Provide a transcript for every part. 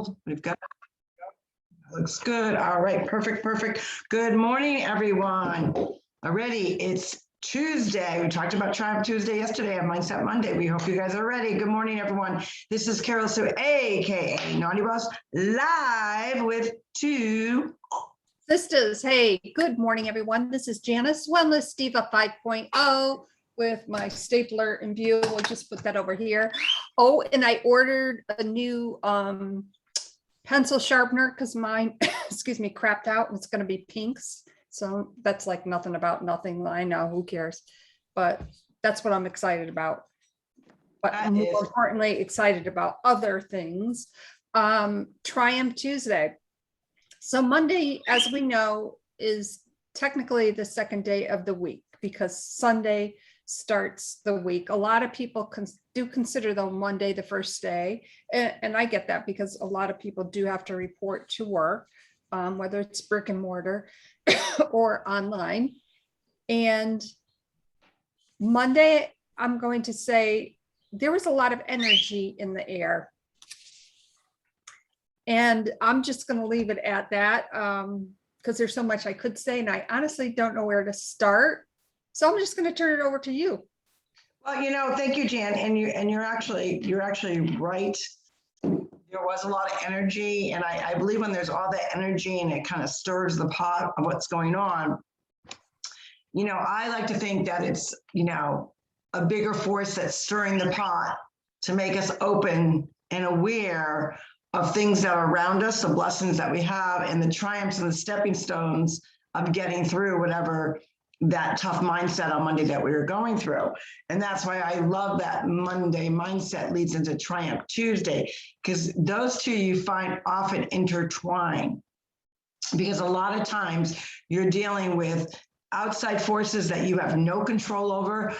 rolled. We've got, looks good. All right, perfect. Good morning, everyone. Already, it's Tuesday. We talked about Triumph Tuesday yesterday on Mindset Monday. We hope you guys are ready. Good morning, everyone. This is Carol Sue, aka Naughty Boss, live with two Sisters. Hey, good morning, everyone. This is Janice, Wellness Diva 5.0 with my stapler in view. We'll just put that over here. Oh, and I ordered a new pencil sharpener because mine, excuse me, crapped out, and it's going to be pinks. So that's like nothing about nothing. I know, who cares? But that's what I'm excited about. But more importantly, excited about other things. Triumph Tuesday. So Monday, as we know, is technically the second day of the week because Sunday starts the week. A lot of people do consider though Monday the first day. And I get that because a lot of people do have to report to work, whether it's brick and mortar or online. And Monday, I'm going to say there was a lot of energy in the air. And I'm just going to leave it at that because there's so much I could say, and I honestly don't know where to start. So I'm just going to turn it over to you. Well, you know, thank you, Jan. And you're actually right. There was a lot of energy, and I believe when there's all that energy and it kind of stirs the pot of what's going on, you know, I like to think that it's, you know, a bigger force that's stirring the pot to make us open and aware of things that are around us, the blessings that we have, and the triumphs and the stepping stones of getting through whatever that tough mindset on Monday that we were going through. And that's why I love that Monday mindset leads into Triumph Tuesday, because those two you find often intertwine, because a lot of times you're dealing with outside forces that you have no control over,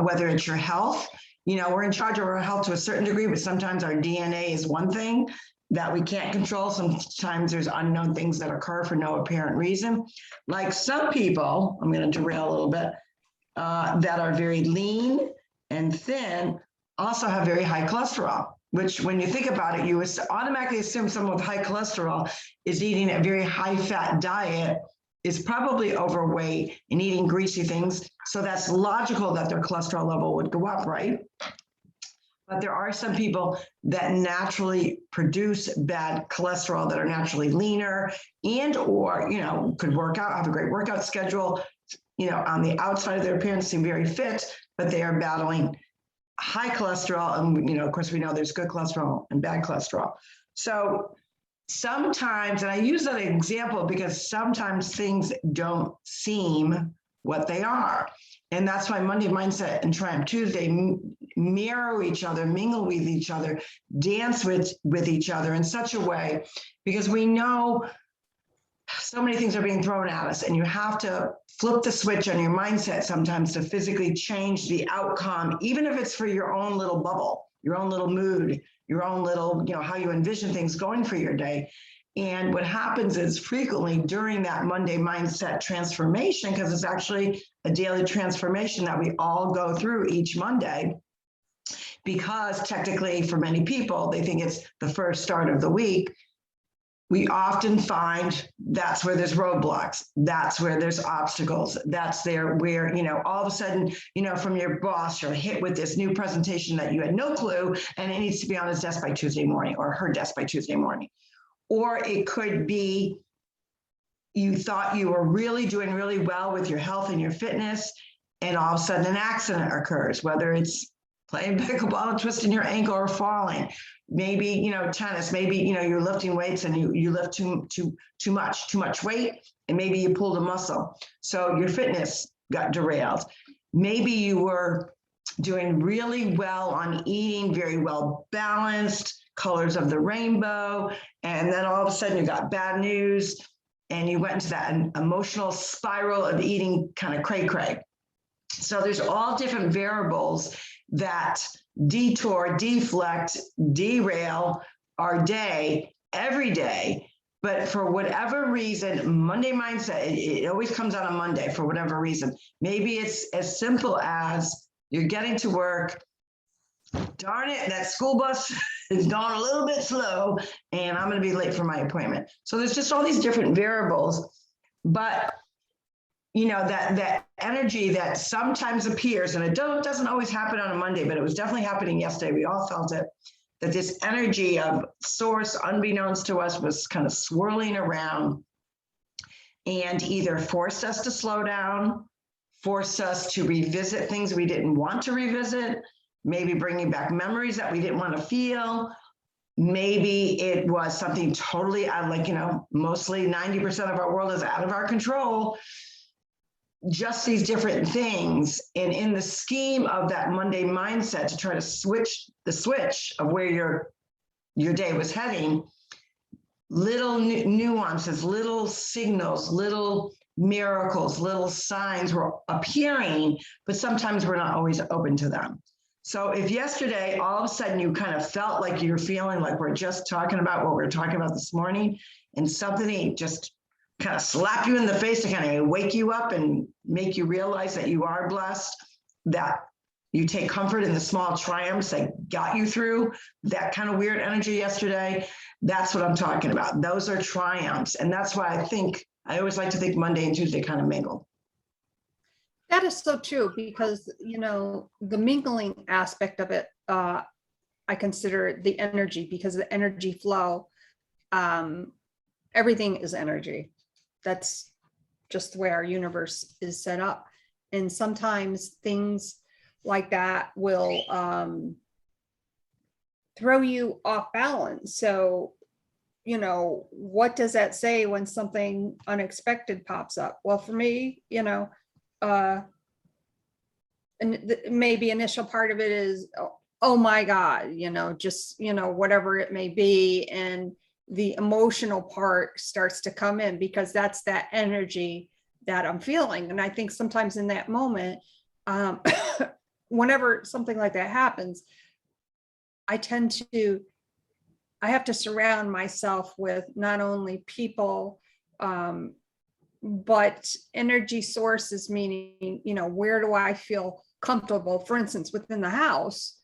whether it's your health. You know, we're in charge of our health to a certain degree, but sometimes our DNA is one thing that we can't control. Sometimes there's unknown things that occur for no apparent reason. Like some people, I'm going to derail a little bit, that are very lean and thin, also have very high cholesterol, which when you think about it, you automatically assume someone with high cholesterol is eating a very high fat diet, is probably overweight and eating greasy things. So that's logical that their cholesterol level would go up, right? But there are some people that naturally produce bad cholesterol that are naturally leaner and or, you know, could work out, have a great workout schedule, you know, on the outside of their appearance seem very fit, but they are battling high cholesterol. And, you know, of course, we know there's good cholesterol and bad cholesterol. So sometimes, and I use that example because sometimes things don't seem what they are. And that's why Monday Mindset and Triumph Tuesday mirror each other, mingle with each other, dance with each other in such a way, because we know so many things are being thrown at us, and you have to flip the switch on your mindset sometimes to physically change the outcome, even if it's for your own little bubble, your own little mood, your own little, you know, how you envision things going for your day. And what happens is frequently during that Monday mindset transformation, because it's actually a daily transformation that we all go through each Monday, because technically for many people, they think it's the first start of the week. We often find that's where there's roadblocks. That's where there's obstacles. That's there where, you know, all of a sudden, you know, from your boss, you're hit with this new presentation that you had no clue, and it needs to be on his desk by Tuesday morning or her desk by Tuesday morning. Or it could be you thought you were really doing really well with your health and your fitness, and all of a sudden an accident occurs, whether it's playing pickleball and twisting your ankle or falling. Maybe, you know, tennis, maybe, you know, you're lifting weights and you lift too much weight, and maybe you pulled a muscle. So your fitness got derailed. Maybe you were doing really well on eating, very well balanced, colors of the rainbow, and then all of a sudden you got bad news and you went into that emotional spiral of eating kind of cray-cray. So there's all different variables that detour, deflect, derail our day every day. But for whatever reason, Monday mindset, it always comes out on Monday for whatever reason. Maybe it's as simple as you're getting to work, darn it, that school bus it's going a little bit slow and I'm going to be late for my appointment. So there's just all these different variables, but you know, that energy that sometimes appears, and it doesn't always happen on a Monday, but it was definitely happening yesterday. We all felt it, that this energy of source, unbeknownst to us, was kind of swirling around and either forced us to slow down, forced us to revisit things we didn't want to revisit, maybe bringing back memories that we didn't want to feel. Maybe it was something totally out, like, you know, mostly 90% of our world is out of our control. Just these different things. And in the scheme of that Monday mindset to try to switch the switch of where your day was heading, little nuances, little signals, little miracles, little signs were appearing, but sometimes we're not always open to them. So if yesterday, all of a sudden you kind of felt like you're feeling like we're just talking about what we were talking about this morning, and something just kind of slap you in the face to kind of wake you up and make you realize that you are blessed, that you take comfort in the small triumphs that got you through that kind of weird energy yesterday, that's what I'm talking about. Those are triumphs. And that's why I always like to think Monday and Tuesday kind of mingle. That is so true, because, you know, the mingling aspect of it, I consider the energy, because the energy flow, everything is energy. That's just the way our universe is set up. And sometimes things like that will throw you off balance. So, you know, what does that say when something unexpected pops up? Well, for me, you know, and maybe initial part of it is, oh my God, you know, just, you know, whatever it may be. And the emotional part starts to come in, because that's that energy that I'm feeling. And I think sometimes in that moment, whenever something like that happens, I have to surround myself with not only people, but energy sources, meaning, you know, where do I feel comfortable? For instance, within the house,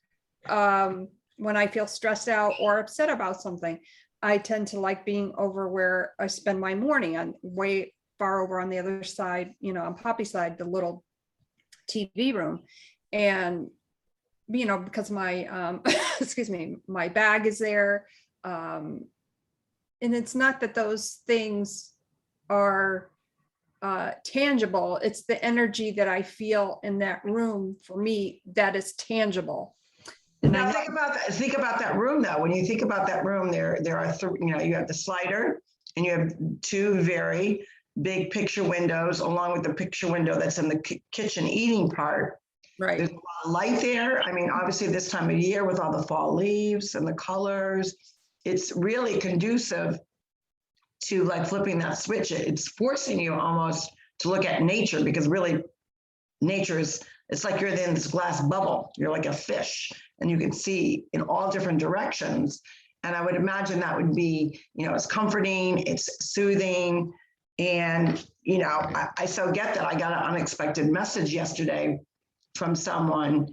when I feel stressed out or upset about something, I tend to like being over where I spend my morning, on way far over on the other side, you know, on Poppy's side, the little TV room. And, you know, because my, excuse me, my bag is there. And it's not that those things are tangible. It's the energy that I feel in that room, for me, that is tangible. And now think about that. Think about that room, though. When you think about that room, there are you know, you have the slider, and you have two very big picture windows, along with the picture window that's in the kitchen eating part. right. There's a lot of light there. I mean, obviously this time of year with all the fall leaves and the colors, it's really conducive to like flipping that switch. It's forcing you almost to look at nature, because really nature is, it's like you're in this glass bubble. You're like a fish, and you can see in all different directions. And I would imagine that would be, you know, it's comforting, it's soothing. And, you know, I so get that. I got an unexpected message yesterday from someone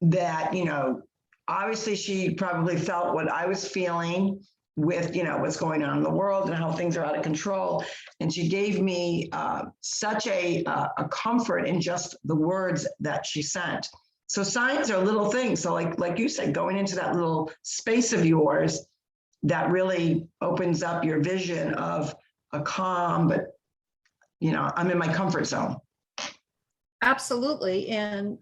that, you know, obviously she probably felt what I was feeling with, you know, what's going on in the world and how things are out of control. And she gave me such a comfort in just the words that she sent. So signs are little things. So like you said, going into that little space of yours that really opens up your vision of a calm, but, you know, I'm in my comfort zone. Absolutely. And,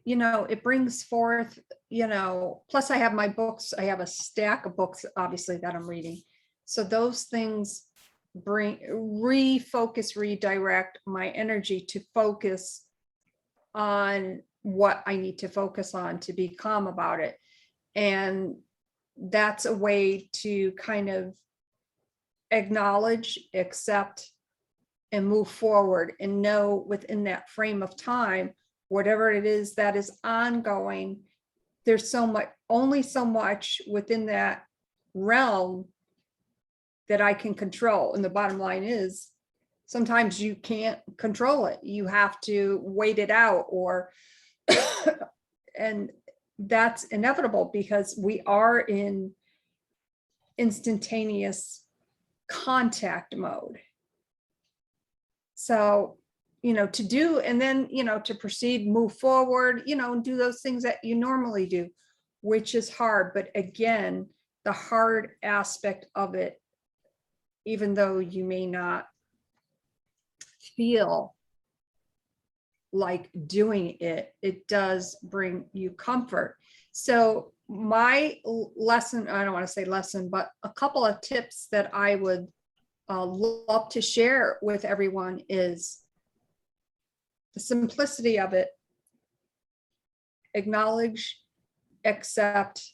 you know, it brings forth, you know, plus I have my books. I have a stack of books, obviously, that I'm reading. So those things refocus, redirect my energy to focus on what I need to focus on, to be calm about it. And that's a way to kind of acknowledge, accept, and move forward, and know within that frame of time, whatever it is that is ongoing, there's so much, only so much within that realm that I can control. And the bottom line is, sometimes you can't control it. You have to wait it out, or, and that's inevitable because we are in instantaneous contact mode. So, to do, and then, to proceed, move forward, and do those things that you normally do, which is hard. But again, the hard aspect of it, even though you may not feel like doing it, it does bring you comfort. So my lesson, I don't want to say lesson, but a couple of tips that I would love to share with everyone is the simplicity of it. Acknowledge, accept,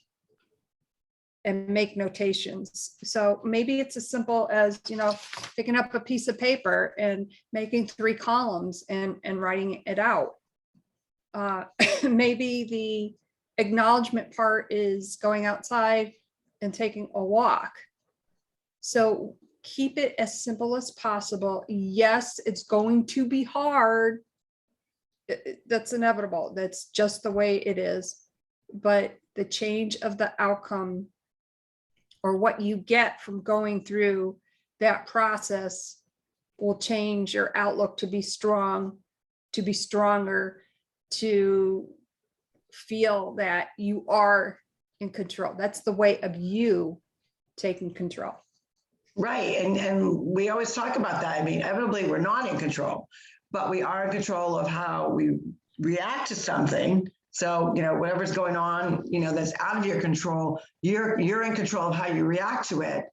and make notations. So maybe it's as simple as, picking up a piece of paper and making 3 columns and writing it out. Maybe the acknowledgement part is going outside and taking a walk. So keep it as simple as possible. Yes, it's going to be hard. That's inevitable. That's just the way it is. But the change of the outcome, or what you get from going through that process, will change your outlook to be strong, to be stronger, to feel that you are in control. That's the way of you taking control. Right. And we always talk about that. I mean, inevitably, we're not in control, but we are in control of how we react to something. So, whatever's going on, that's out of your control, you're in control of how you react to it,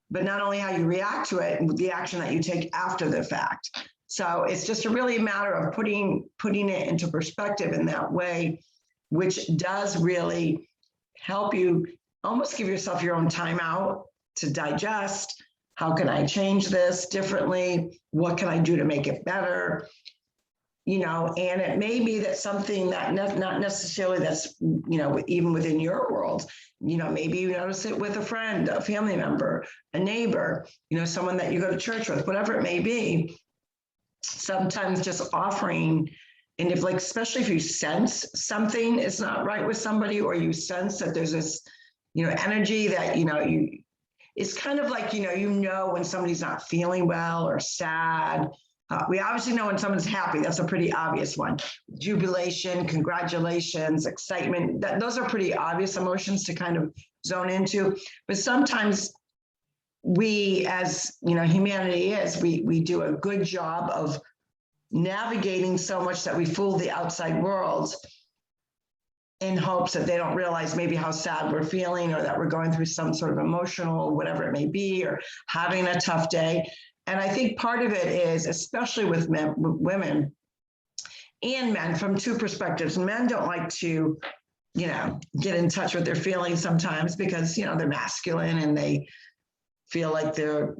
but not only how you react to it, and the action that you take after the fact. So it's just really a matter of putting it into perspective in that way, which does really help you almost give yourself your own timeout to digest. How can I change this differently? What can I do to make it better? And it may be that something that not necessarily that's, even within your world, maybe you notice it with a friend, a family member, a neighbor, someone that you go to church with, whatever it may be. Sometimes just offering, and if especially if you sense something is not right with somebody, or you sense that there's this, energy that, it's kind of like, when somebody's not feeling well or sad. We obviously know when someone's happy. That's a pretty obvious one. Jubilation, congratulations, excitement. Those are pretty obvious emotions to kind of zone into. But sometimes we, as humanity is, we do a good job of navigating so much that we fool the outside world in hopes that they don't realize maybe how sad we're feeling, or that we're going through some sort of emotional, whatever it may be, or having a tough day. And I think part of it is, especially with women and men, from 2 perspectives. Men don't like to, get in touch with their feelings sometimes because, they're masculine and they feel like they're,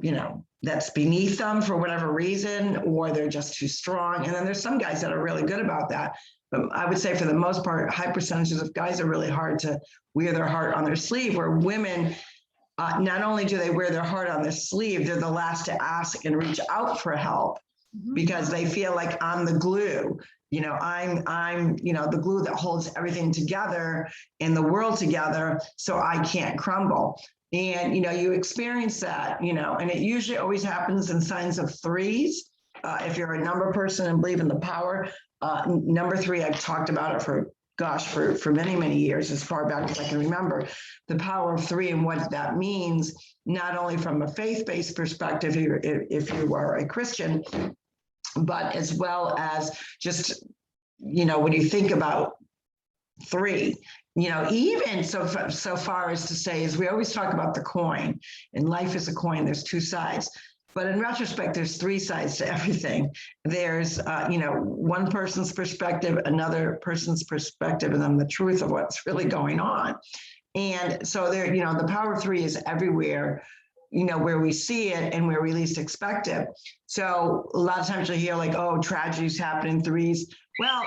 that's beneath them for whatever reason, or they're just too strong. And then there's some guys that are really good about that. But I would say for the most part, high percentages of guys are really hard to wear their heart on their sleeve, where women, not only do they wear their heart on their sleeve, they're the last to ask and reach out for help, because they feel like I'm the glue. I'm the glue that holds everything together in the world together, so I can't crumble. And, you experience that, and it usually always happens in signs of 3s. If you're a number person and believe in the power, number 3, I've talked about it for many, many years, as far back as I can remember, the power of 3 and what that means, not only from a faith-based perspective, if you are a Christian, but as well as just, when you think about 3, even so far as to say, as we always talk about the coin, and life is a coin, there's 2 sides. But in retrospect, there's 3 sides to everything. There's, one person's perspective, another person's perspective, and then the truth of what's really going on. And so there, the power of 3 is everywhere, where we see it and where we least expect it. So a lot of times you hear oh, tragedies happen in 3s. Well,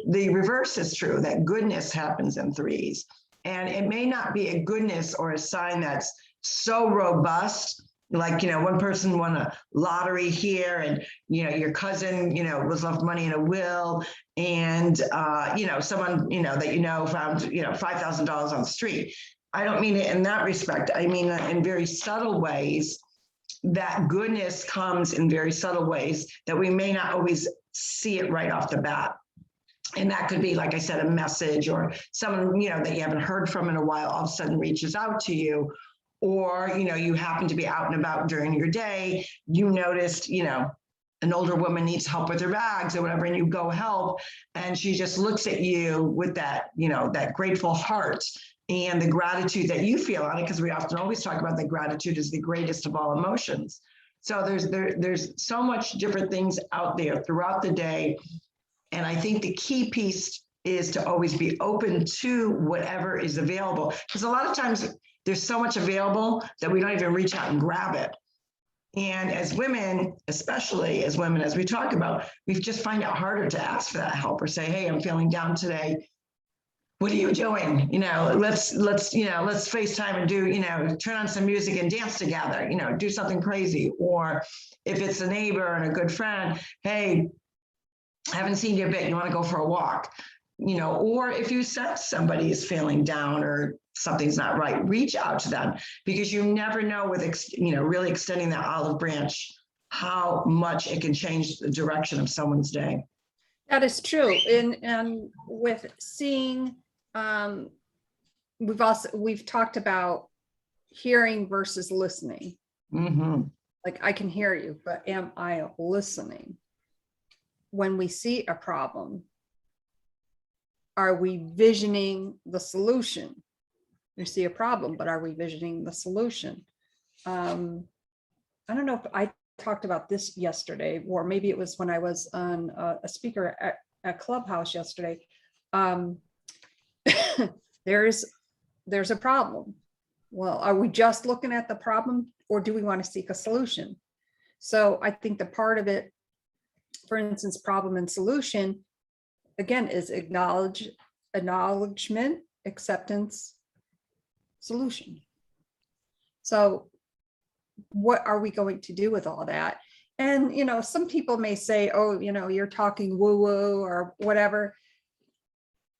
the reverse is true, that goodness happens in 3s. And it may not be a goodness or a sign that's so robust Like, one person won a lottery here, and, your cousin, was left money in a will, and, someone, that found, $5,000 on the street. I don't mean it in that respect. I mean in very subtle ways. That goodness comes in very subtle ways that we may not always see it right off the bat. And that could be, like I said, a message, or someone, that you haven't heard from in a while, all of a sudden reaches out to you. Or, you happen to be out and about during your day, you noticed, an older woman needs help with her bags or whatever, and you go help, and she just looks at you with that, that grateful heart and the gratitude that you feel on it, because we often always talk about that gratitude is the greatest of all emotions. So there's so much different things out there throughout the day. And I think the key piece is to always be open to whatever is available, because a lot of times there's so much available that we don't even reach out and grab it. And as women, especially as women, as we talk about, we just find it harder to ask for that help or say, hey, I'm feeling down today. What are you doing? Let's FaceTime and do, turn on some music and dance together, do something crazy. Or if it's a neighbor and a good friend, hey, I haven't seen you a bit, you want to go for a walk? Or if you sense somebody is feeling down or something's not right, reach out to them, because you never know with, really extending that olive branch, how much it can change the direction of someone's day. That is true. And with seeing, we've talked about hearing versus listening. Mm-hmm. Like, I can hear you, but am I listening? When we see a problem, are we visioning the solution? We see a problem, but are we visioning the solution? I don't know if I talked about this yesterday, or maybe it was when I was on a speaker at Clubhouse yesterday. There's a problem. Well, are we just looking at the problem, or do we want to seek a solution? So I think the part of it, for instance, problem and solution, again, is acknowledgement, acceptance, solution. So what are we going to do with all that? And, some people may say, oh, you're talking woo-woo or whatever.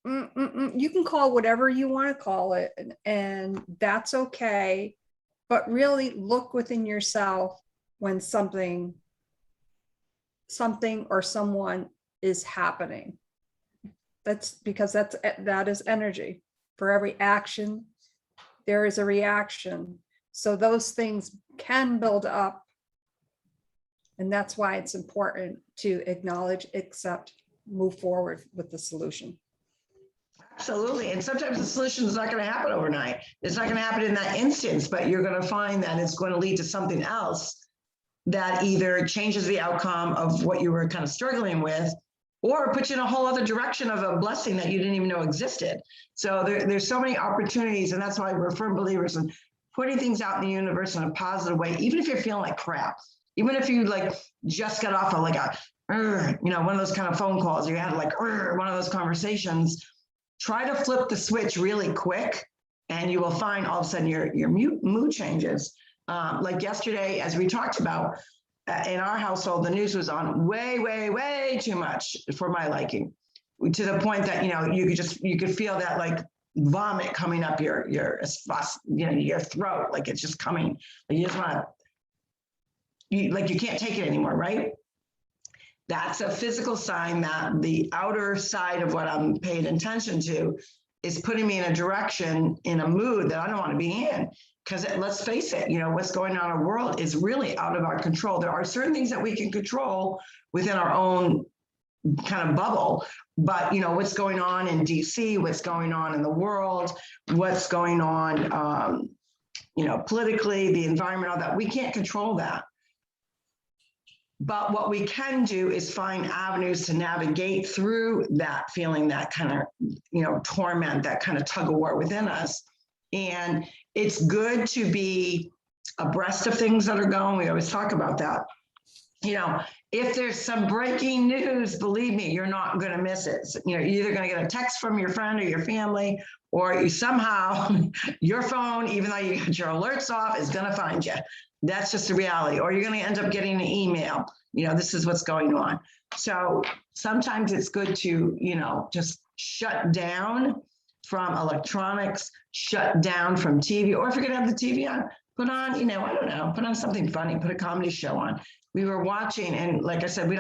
You can call whatever you want to call it, and that's okay. But really look within yourself when something or someone is happening. That's because that is energy. For every action, there is a reaction. So those things can build up. And that's why it's important to acknowledge, accept, move forward with the solution. Absolutely. And sometimes the solution is not going to happen overnight. It's not going to happen in that instance, but you're going to find that it's going to lead to something else that either changes the outcome of what you were kind of struggling with, or puts you in a whole other direction of a blessing that you didn't even know existed. So there's so many opportunities, and that's why we're firm believers in putting things out in the universe in a positive way, even if you're feeling like crap, even if you just got off of one of those kind of phone calls, you had one of those conversations. Try to flip the switch really quick, and you will find all of a sudden your mood changes. Like yesterday, as we talked about, in our household, the news was on way, way, way too much for my liking, to the point that, you could feel that vomit coming up your throat, like it's just coming. You just want to, you can't take it anymore, right? That's a physical sign that the outer side of what I'm paying attention to is putting me in a direction, in a mood that I don't want to be in. Because let's face it, what's going on in our world is really out of our control. There are certain things that we can control within our own kind of bubble. But, what's going on in DC, what's going on in the world, what's going on, politically, the environment, all that, we can't control that. But what we can do is find avenues to navigate through that feeling, that kind of, torment, that kind of tug of war within us. And it's good to be abreast of things that are going. We always talk about that. If there's some breaking news, believe me, you're not going to miss it. You're either going to get a text from your friend or your family, or you somehow, your phone, even though you got your alerts off, is going to find you. That's just the reality. Or you're going to end up getting an email, this is what's going on. So sometimes it's good to, just shut down from electronics, shut down from TV, or if you're going to have the TV on, put on, I don't know, put on something funny, put a comedy show on. We were watching, and like I said,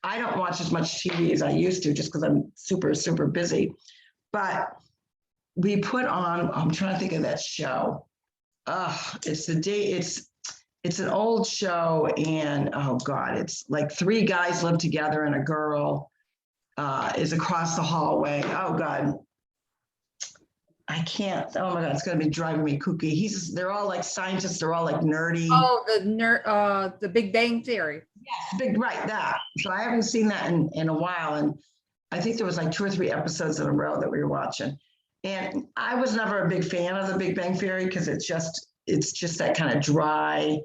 I don't watch as much TV as I used to just because I'm super, super busy. But we put on, I'm trying to think of that show. It's an old show, and oh God, it's like three guys live together and a girl is across the hallway. Oh God. I can't, oh my God, it's gonna be driving me kooky. They're all like scientists, they're all like nerdy. Oh, the Big Bang Theory. Yes, right, that. So I haven't seen that in a while. And I think there was like 2 or 3 episodes in a row that we were watching. And I was never a big fan of the Big Bang Theory because it's just that kind of dry,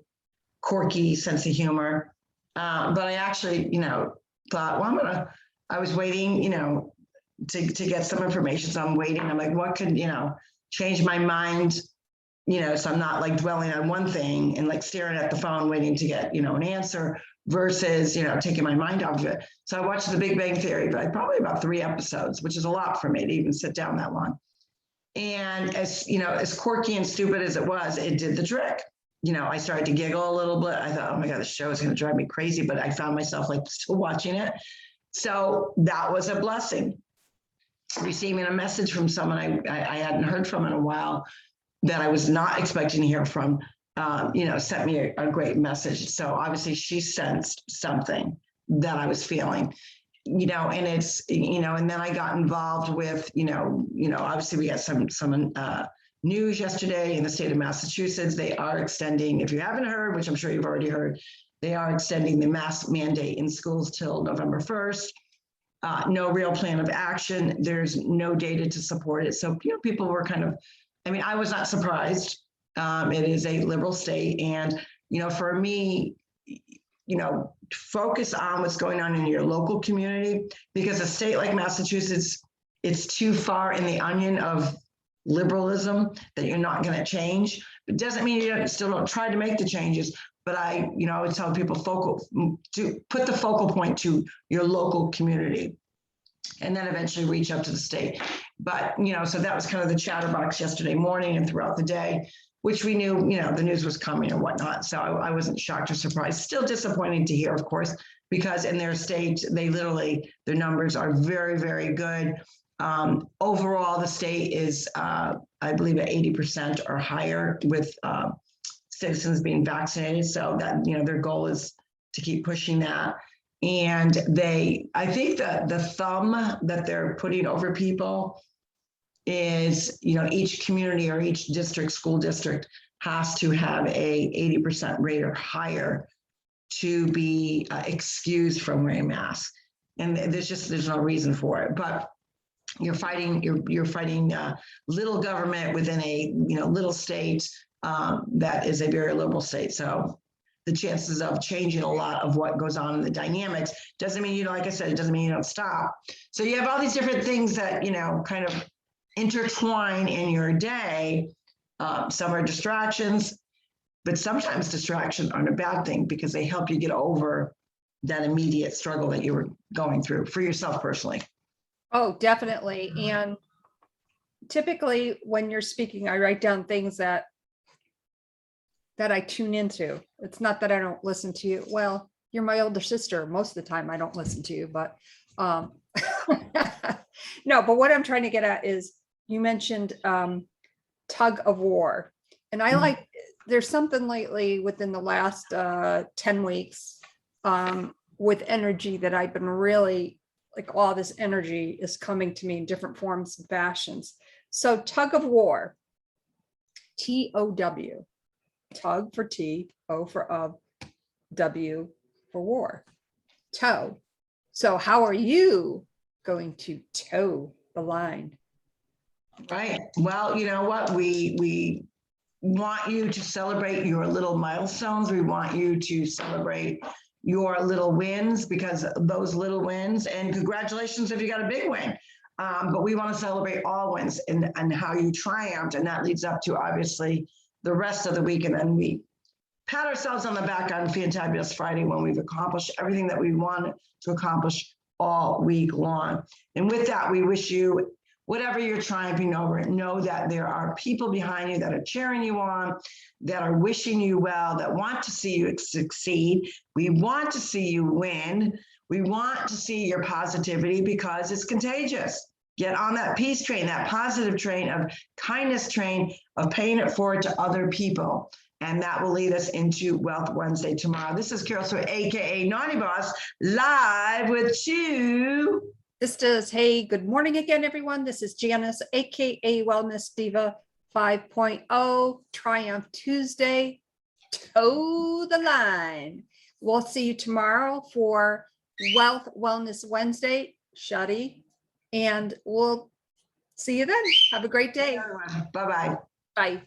quirky sense of humor. But I actually, thought, well, I was waiting, to get some information. So I'm waiting. I'm like, what could, change my mind, so I'm not like dwelling on one thing and like staring at the phone, waiting to get, an answer versus, taking my mind off of it. So I watched the Big Bang Theory, but probably about 3 episodes, which is a lot for me to even sit down that long. And as quirky and stupid as it was, it did the trick. I started to giggle a little bit. I thought, oh my God, this show is going to drive me crazy, but I found myself like still watching it. So that was a blessing. Receiving a message from someone I hadn't heard from in a while that I was not expecting to hear from, sent me a great message. So obviously she sensed something that I was feeling, and it's, and then I got involved with, obviously we got some news yesterday in the state of Massachusetts. They are extending, if you haven't heard, which I'm sure you've already heard, they are extending the mask mandate in schools till November 1st. No real plan of action. There's no data to support it. So, people were I was not surprised. It is a liberal state. And, for me, focus on what's going on in your local community, because a state like Massachusetts, it's too far in the onion of liberalism that you're not going to change. It doesn't mean you still don't try to make the changes. But I would tell people to put the focal point to your local community and then eventually reach up to the state. But, so that was kind of the chatterbox yesterday morning and throughout the day, which we knew, the news was coming and whatnot. So I wasn't shocked or surprised. Still disappointing to hear, of course, because in their state, their numbers are very, very good. Overall, the state is, I believe, at 80% or higher with citizens being vaccinated. So that, their goal is to keep pushing that. And I think that the thumb that they're putting over people is, each community or each school district has to have a 80% rate or higher to be excused from wearing masks. And there's no reason for it. But you're fighting little government within a little state that is a very liberal state. So the chances of changing a lot of what goes on in the dynamics doesn't mean, like I said, it doesn't mean you don't stop. So you have all these different things that, kind of intertwine in your day. Some are distractions, but sometimes distractions aren't a bad thing because they help you get over that immediate struggle that you were going through for yourself personally. Oh, definitely. And typically when you're speaking, I write down things that I tune into. It's not that I don't listen to you. Well, you're my older sister. Most of the time I don't listen to you, but no, but what I'm trying to get at is you mentioned Tug of War. And there's something lately within the last 10 weeks with energy that I've been really like, all this energy is coming to me in different forms and fashions. So Tug of War, TOW, tug for T, O for of, W for war, toe. So how are you going to toe the line? Right. Well, you know what? We want you to celebrate your little milestones. We want you to celebrate your little wins, because those little wins, and congratulations if you got a big win. But we want to celebrate all wins and how you triumphed. And that leads up to obviously the rest of the week. And then we pat ourselves on the back on Fantabulous Friday when we've accomplished everything that we wanted to accomplish all week long. And with that, we wish you, whatever you're triumphing over, know that there are people behind you that are cheering you on, that are wishing you well, that want to see you succeed. We want to see you win. We want to see your positivity because it's contagious. Get on that peace train, that positive train of kindness train of paying it forward to other people. And that will lead us into Wealth Wednesday tomorrow. This is Carol Sawyer, AKA Naughty Boss, live with TwoSistas. Hey, good morning again, everyone. This is Janice, AKA Wellness Diva 5.0, Triumph Tuesday, toe the line. We'll see you tomorrow for Wealth Wellness Wednesday, Shuddy. And we'll see you then. Have a great day. Bye-bye. Bye.